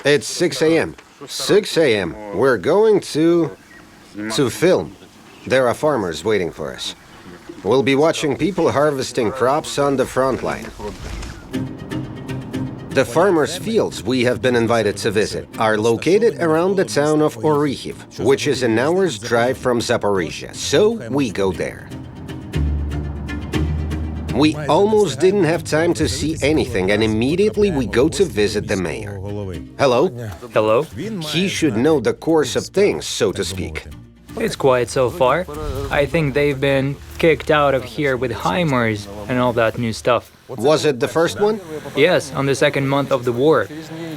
It's 6 a.m. 6 a.m. We're going to film. There are farmers waiting for us. We'll be watching people harvesting crops on the front line. The farmers' fields we have been invited to visit are located around the town of Orikhiv, which is an hour's drive from Zaporizhia, so we go there. We almost didn't have time to see anything, and immediately we go to visit the mayor. Hello? Hello? He should know the course of things, so to speak. It's quiet so far. I think they've been kicked out of here with HIMARS and all that new stuff. Was it the first one? Yes, on the second month of the war.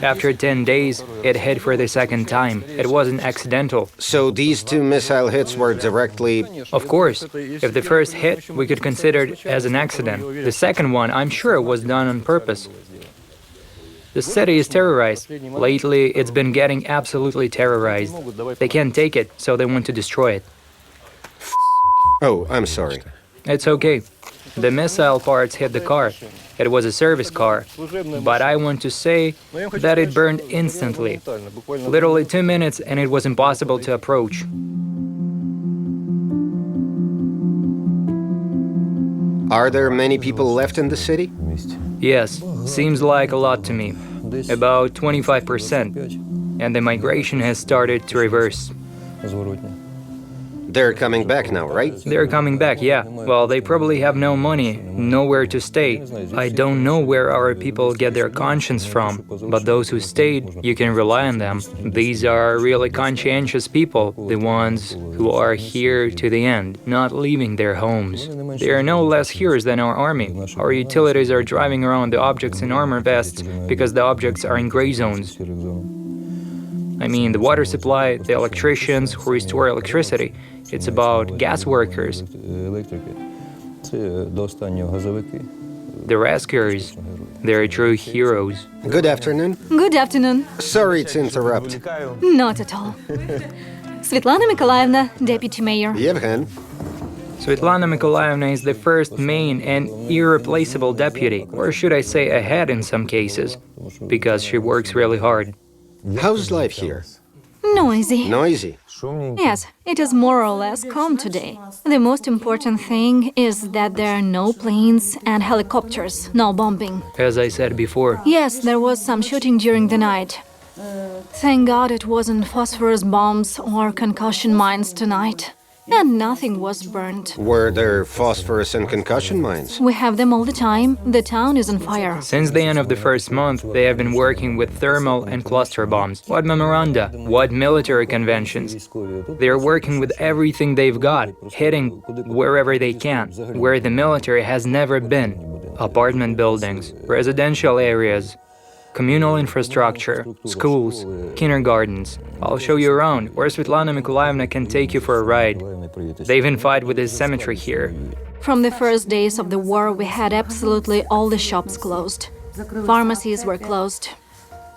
After 10 days, it hit for the second time. It wasn't accidental. So these two missile hits were directly... Of course, if the first hit, we could consider it as an accident. The second one, I'm sure, was done on purpose. The city is terrorized. Lately, it's been getting absolutely terrorized. They can't take it, so they want to destroy it. Oh, I'm sorry. It's okay. The missile parts hit the car. It was a service car. But I want to say that it burned instantly. Literally 2 minutes and it was impossible to approach. Are there many people left in the city? Yes, seems like a lot to me. About 25%. And the migration has started to reverse. They're coming back now, right? They're coming back, yeah. Well, they probably have no money, nowhere to stay. I don't know where our people get their conscience from, but those who stayed, you can rely on them. These are really conscientious people, the ones who are here to the end, not leaving their homes. They are no less heroes than our army. Our utilities are driving around the objects in armor vests because the objects are in gray zones. I mean, the water supply, the electricians who restore electricity. It's about gas workers, the rescuers. They're true heroes. Good afternoon. Good afternoon. Sorry to interrupt. Not at all. Svetlana Mykolaevna, Deputy Mayor. Yevgen. Svetlana Mykolaevna is the first main and irreplaceable deputy, or should I say a head in some cases, because she works really hard. How's life here? Noisy. Noisy. Yes, it is more or less calm today. The most important thing is that there are no planes and helicopters, no bombing. As I said before, Yes, there was some shooting during the night. Thank God it wasn't phosphorus bombs or concussion mines tonight. And nothing was burned. Were there phosphorus and concussion mines? We have them all the time. The town is on fire. since the end of the first month, they have been working with thermal and cluster bombs. What memoranda? What military conventions? They're working with everything they've got, hitting wherever they can, where the military has never been. Apartment buildings, residential areas, communal infrastructure, schools, kindergartens. I'll show you around, or Svetlana Mykolaevna can take you for a ride. They even fight with this cemetery here. From the first days of the war, we had absolutely all the shops closed. Pharmacies were closed.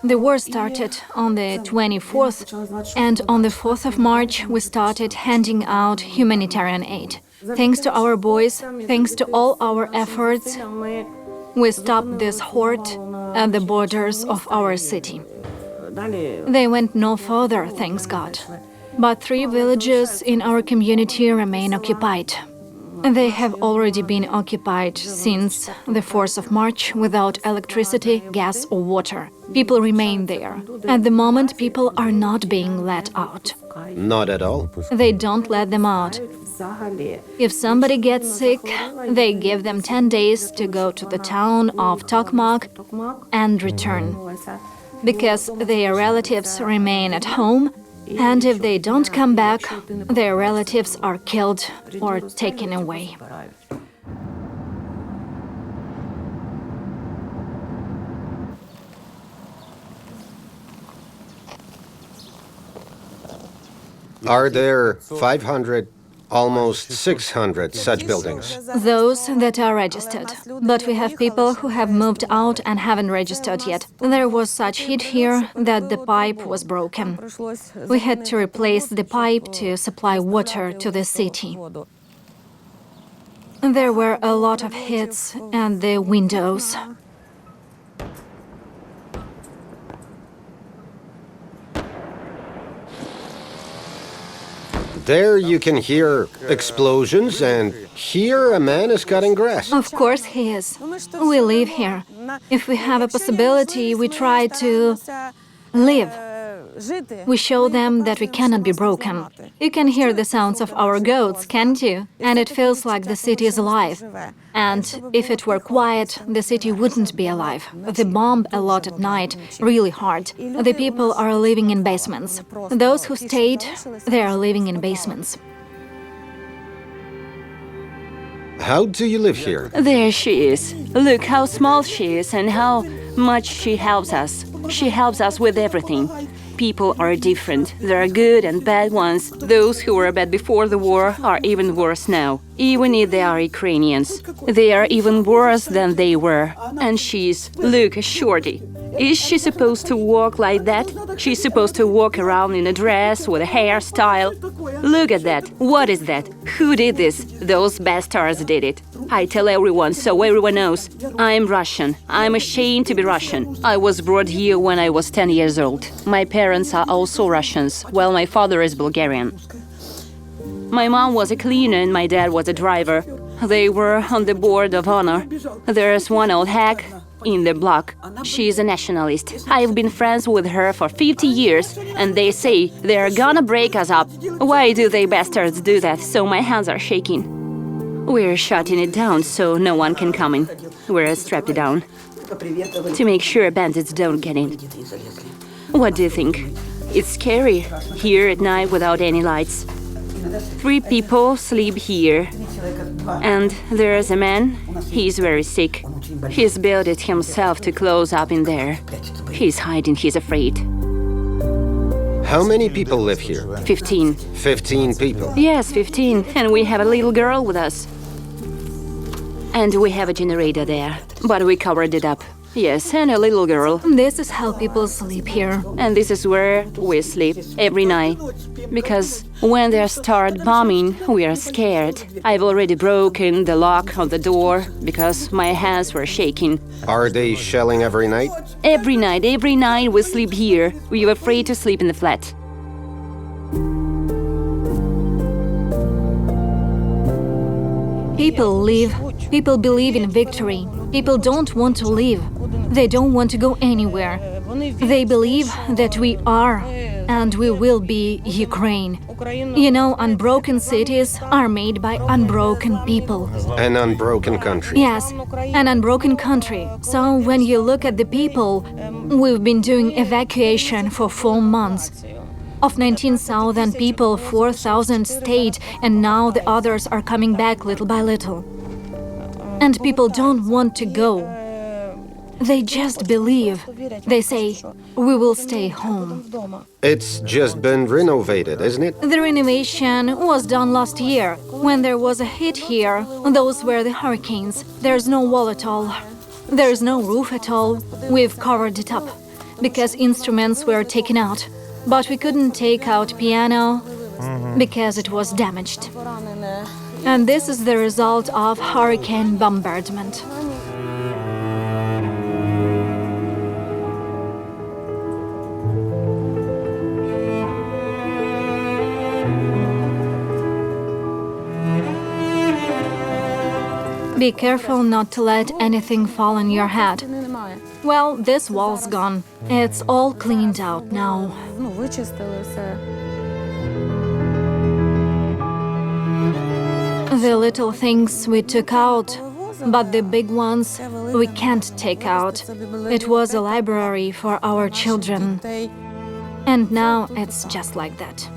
The war started on the 24th, and on the 4th of March, we started handing out humanitarian aid. Thanks to our boys, thanks to all our efforts, we stopped this horde at the borders of our city. They went no further, thanks God. But 3 villages in our community remain occupied. They have already been occupied since the 4th of March without electricity, gas or water. People remain there. At the moment, people are not being let out. Not at all. They don't let them out. If somebody gets sick, they give them 10 days to go to the town of Tokmak and return. Because their relatives remain at home, and if they don't come back, their relatives are killed or taken away. Are there 500, almost 600 such buildings? Those that are registered. But we have people who have moved out and haven't registered yet. There was such heat here that the pipe was broken. We had to replace the pipe to supply water to the city. There were a lot of hits at the windows. There you can hear explosions, and here a man is cutting grass. Of course he is. We live here. If we have a possibility, we try to live. We show them that we cannot be broken. You can hear the sounds of our goats, can't you? And it feels like the city is alive. And if it were quiet, the city wouldn't be alive. They bomb a lot at night, really hard. The people are living in basements. Those who stayed, they are living in basements. How do you live here? There she is. Look how small she is and how much she helps us. She helps us with everything. People are different. There are good and bad ones. Those who were bad before the war are even worse now. Even if they are Ukrainians. They are even worse than they were. And she's, look, a shorty. Is she supposed to walk like that? She's supposed to walk around in a dress with a hairstyle. Look at that. What is that? Who did this? Those bastards did it. I tell everyone so everyone knows. I'm Russian. I'm ashamed to be Russian. I was brought here when I was 10 years old. My parents are also Russians, while my father is Bulgarian. My mom was a cleaner and my dad was a driver. They were on the board of honor. There's one old hack in the block. She's a nationalist. I've been friends with her for 50 years, and they say they're gonna break us up. Why do they bastards do that? So my hands are shaking. We're shutting it down so no one can come in. We're strapped down to make sure bandits don't get in. What do you think? It's scary here at night without any lights. 3 people sleep here. And there's a man, he's very sick. He's built it himself to close up in there. He's hiding, he's afraid. How many people live here? 15. 15 people. Yes, 15. And we have a little girl with us. And we have a generator there. But we covered it up. Yes, and a little girl. This is how people sleep here. And this is where we sleep every night. Because when they start bombing, we are scared. I've already broken the lock of the door because my hands were shaking. Are they shelling every night? Every night we sleep here. We are afraid to sleep in the flat. People live. People believe in victory. People don't want to leave. They don't want to go anywhere. They believe that we are and we will be Ukraine. You know, unbroken cities are made by unbroken people. An unbroken country. Yes, an unbroken country. So when you look at the people, we've been doing evacuation for 4 months. Of 19,000 people, 4,000 stayed, and now the others are coming back little by little. And people don't want to go. They just believe. They say, we will stay home. It's just been renovated, isn't it? The renovation was done last year. When there was a hit here, those were the hurricanes. There's no wall at all. There's no roof at all. We've covered it up because instruments were taken out. But we couldn't take out piano because it was damaged. And this is the result of hurricane bombardment. Be careful not to let anything fall on your head. Well, this wall's gone. It's all cleaned out now. The little things we took out, but the big ones we can't take out. It was a library for our children. And now it's just like that.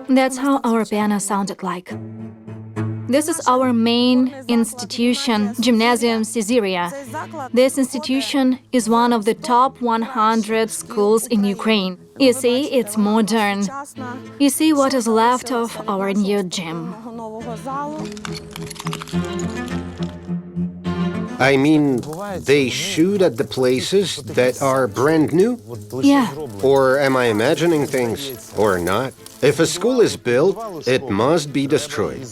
That's how our piano sounded like. This is our main institution, Gymnasium Caesarea. This institution is one of the top 100 schools in Ukraine. You see, it's modern. You see what is left of our new gym. I mean, they shoot at the places that are brand new? Yeah. Or am I imagining things? Or not? If a school is built, it must be destroyed.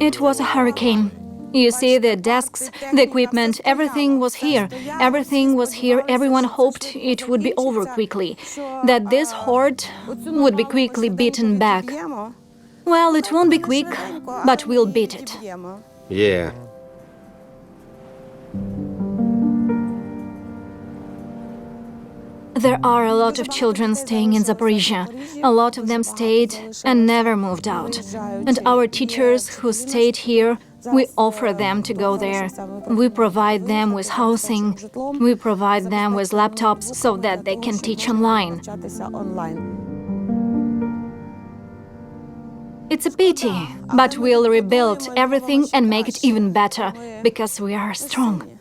It was a hurricane. You see, the desks, the equipment, everything was here. Everything was here. Everyone hoped it would be over quickly, that this horde would be quickly beaten back. Well, it won't be quick, but we'll beat it. Yeah. There are a lot of children staying in Zaporizhia. A lot of them stayed and never moved out. And our teachers who stayed here, we offer them to go there. We provide them with housing. We provide them with laptops so that they can teach online. It's a pity, but we'll rebuild everything and make it even better, because we are strong.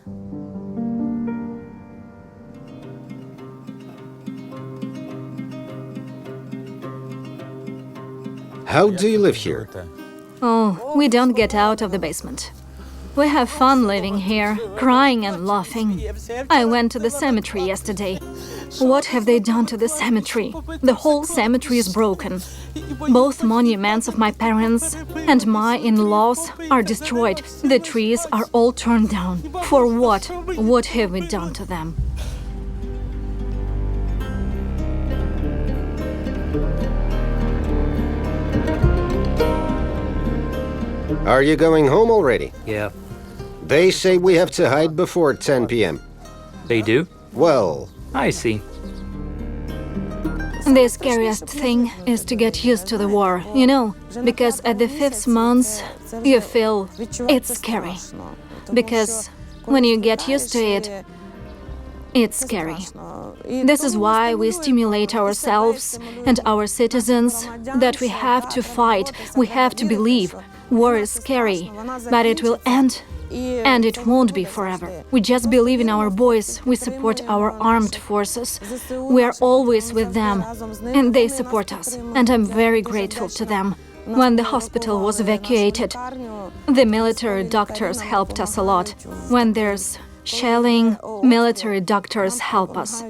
How do you live here? Oh, we don't get out of the basement. We have fun living here, crying and laughing. I went to the cemetery yesterday. What have they done to the cemetery? The whole cemetery is broken. Both monuments of my parents and my in-laws are destroyed. The trees are all turned down. For what? What have we done to them? Are you going home already? Yeah, They say we have to hide before 10 p.m. they do? Well, I see. The scariest thing is to get used to the war, you know, because at the 5th month you feel it's scary. Because when you get used to it, it's scary. This is why we stimulate ourselves and our citizens that we have to fight, we have to believe. War is scary, but it will end, and it won't be forever. We just believe in our boys, we support our armed forces. We are always with them, and they support us, and I'm very grateful to them. When the hospital was evacuated, the military doctors helped us a lot. When there's shelling, military doctors help us.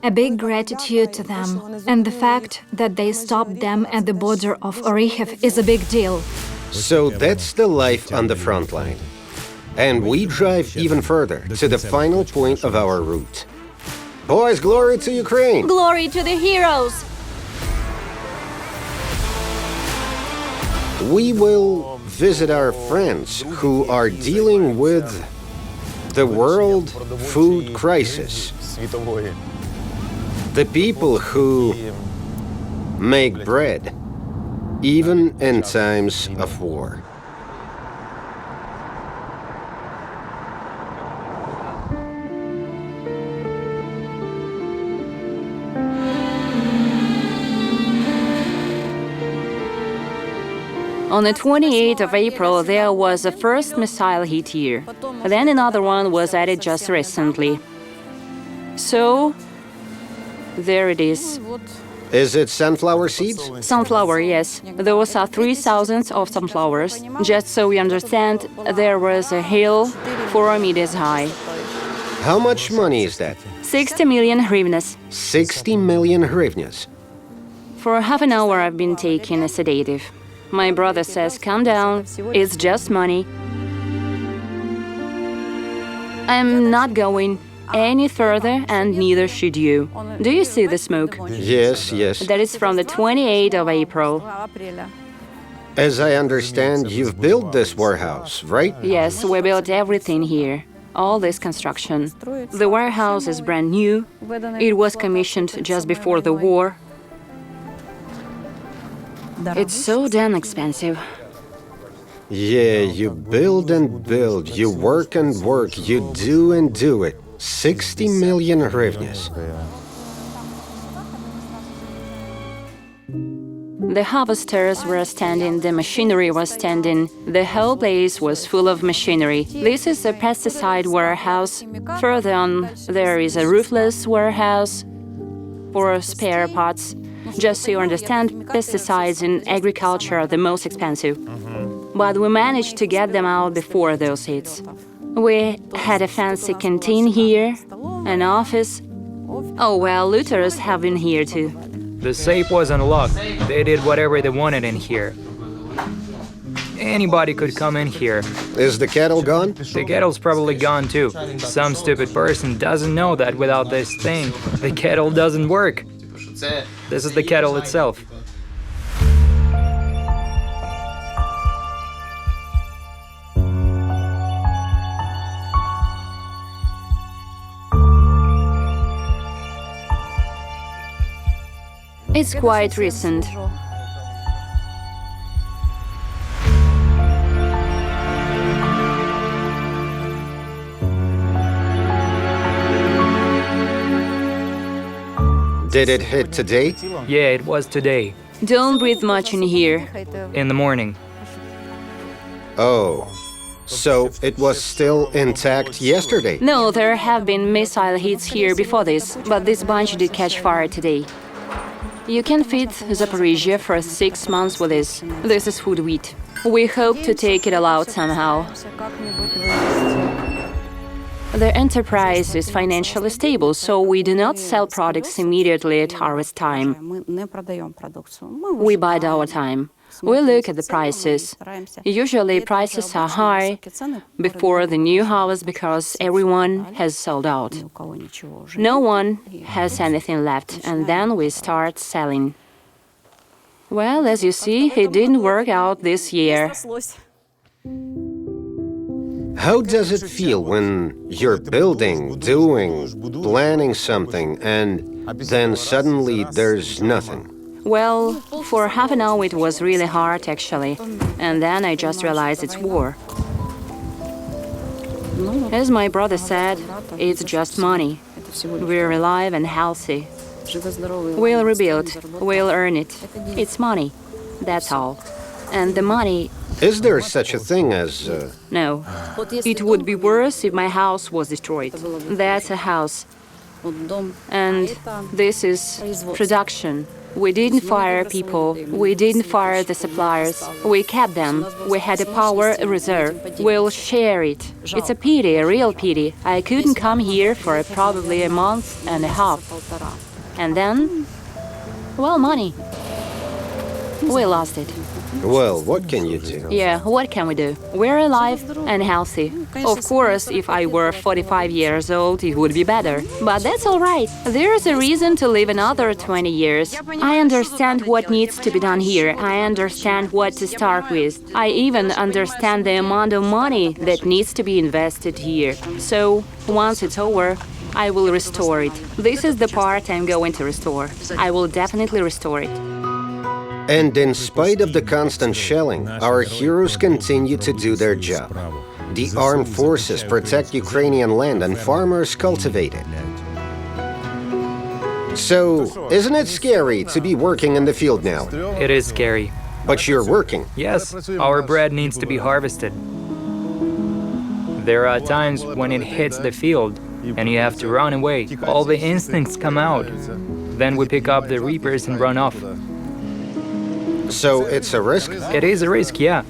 A big gratitude to them, and the fact that they stopped them at the border of Orikhiv is a big deal. so that's the life on the front line. And we drive even further, to the final point of our route. Boys, glory to Ukraine! Glory to the heroes! We will visit our friends who are dealing with the world food crisis. The people who make bread, even in times of war. On the 28th of April, there was a first missile hit here. Then another one was added just recently. So, there it is. Is it sunflower seeds? Sunflower, yes. Those are 3,000 of sunflowers. Just so we understand, there was a hill 4 meters high. How much money is that? 60 million hryvnias. 60 million hryvnias. For half an hour I've been taking a sedative. My brother says, calm down, it's just money. I'm not going any further, and neither should you. Do you see the smoke? Yes, yes. That is from the 28th of April. As I understand, you've built this warehouse, right? Yes, we built everything here. All this construction. The warehouse is brand new. It was commissioned just before the war. It's so damn expensive. Yeah, you build and build, you work and work, you do and do it. 60 million hryvnias. The harvesters were standing, the machinery was standing, the whole place was full of machinery. This is a pesticide warehouse. Further on, there is a roofless warehouse for spare parts. Just so you understand, pesticides in agriculture are the most expensive. But we managed to get them out before those hits. We had a fancy canteen here, an office. Oh well, looters have been here too. The safe was unlocked. They did whatever they wanted in here. Anybody could come in here. Is the kettle gone? The kettle's probably gone too. Some stupid person doesn't know that without this thing, the kettle doesn't work. This is the kettle itself. It's quite recent. Did it hit today? Yeah, it was today, Don't breathe much in here. in the morning. Oh. So it was still intact yesterday? No, there have been missile hits here before this, but this bunch did catch fire today. You can feed Zaporizhia for 6 months with this. This is food wheat. We hope to take it all out somehow. The enterprise is financially stable, so we do not sell products immediately at harvest time. We bide our time. We look at the prices. Usually prices are high before the new harvest because everyone has sold out. No one has anything left, and then we start selling. Well, as you see, it didn't work out this year. How does it feel when you're building, doing, planning something, and then suddenly there's nothing? Well, for half an hour it was really hard, actually. And then I just realized it's war. As my brother said, it's just money. We're alive and healthy. We'll rebuild, we'll earn it. It's money. That's all. And the money... Is there such a thing as... No. It would be worse if my house was destroyed. That's a house. And this is production. We didn't fire people. We didn't fire the suppliers. We kept them. We had a power reserve. We'll share it. It's a pity, a real pity. I couldn't come here for probably a month and a half. And then, well, money. We lost it. Well, what can you do? Yeah, what can we do? We're alive and healthy. Of course, if I were 45 years old, it would be better. But that's all right. There's a reason to live another 20 years. I understand what needs to be done here. I understand what to start with. I even understand the amount of money that needs to be invested here. So, once it's over, I will restore it. This is the part I'm going to restore. I will definitely restore it. And in spite of the constant shelling, our heroes continue to do their job. The armed forces protect Ukrainian land and farmers cultivate it. So, isn't it scary to be working in the field now? It is scary. But you're working. Yes, our bread needs to be harvested. There are times when it hits the field and you have to run away. All the instincts come out. Then we pick up the reapers and run off. So it's a risk? It is a risk, yeah.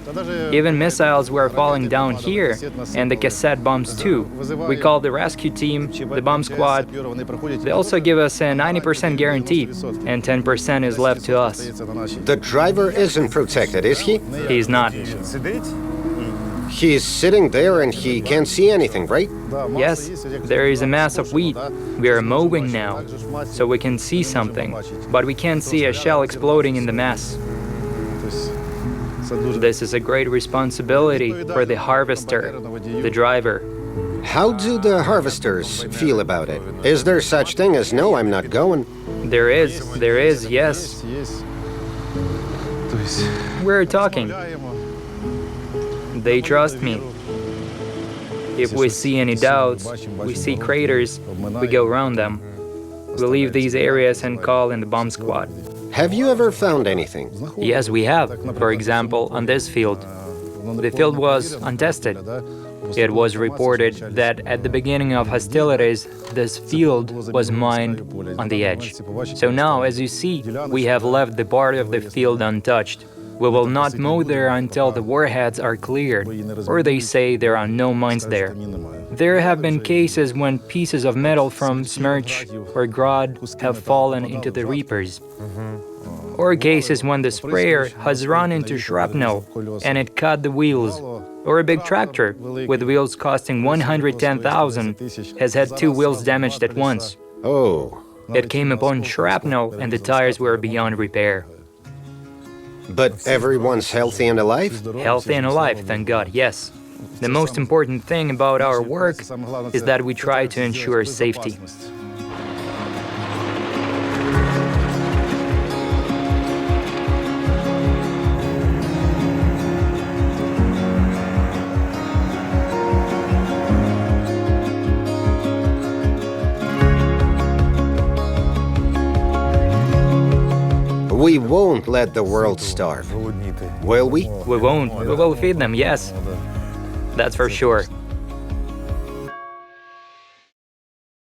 Even missiles were falling down here, and the cassette bombs too. We call the rescue team, the bomb squad. They also give us a 90% guarantee, and 10% is left to us. The driver isn't protected, is he? He's not. He's sitting there and he can't see anything, right? Yes, there is a mass of wheat. We are mowing now, so we can see something, but we can't see a shell exploding in the mass. This is a great responsibility for the harvester, the driver. How do the harvesters feel about it? Is there such thing as no, I'm not going? There is, yes. We're talking. They trust me. If we see any doubts, we see craters, we go around them. We leave these areas and call in the bomb squad. Have you ever found anything? Yes, we have. For example, on this field. The field was untested. It was reported that at the beginning of hostilities, this field was mined on the edge. So now, as you see, we have left the part of the field untouched. We will not mow there until the warheads are cleared, or they say there are no mines there. There have been cases when pieces of metal from Smerch or Grad have fallen into the reapers. or cases when the sprayer has run into shrapnel and it cut the wheels. Or a big tractor with wheels costing 110,000 has had 2 wheels damaged at once. Oh, It came upon shrapnel and the tires were beyond repair. but everyone's healthy and alive? Healthy and alive, thank God, yes. The most important thing about our work is that we try to ensure safety. We won't let the world starve, will we? We won't. We will feed them, yes. That's for sure.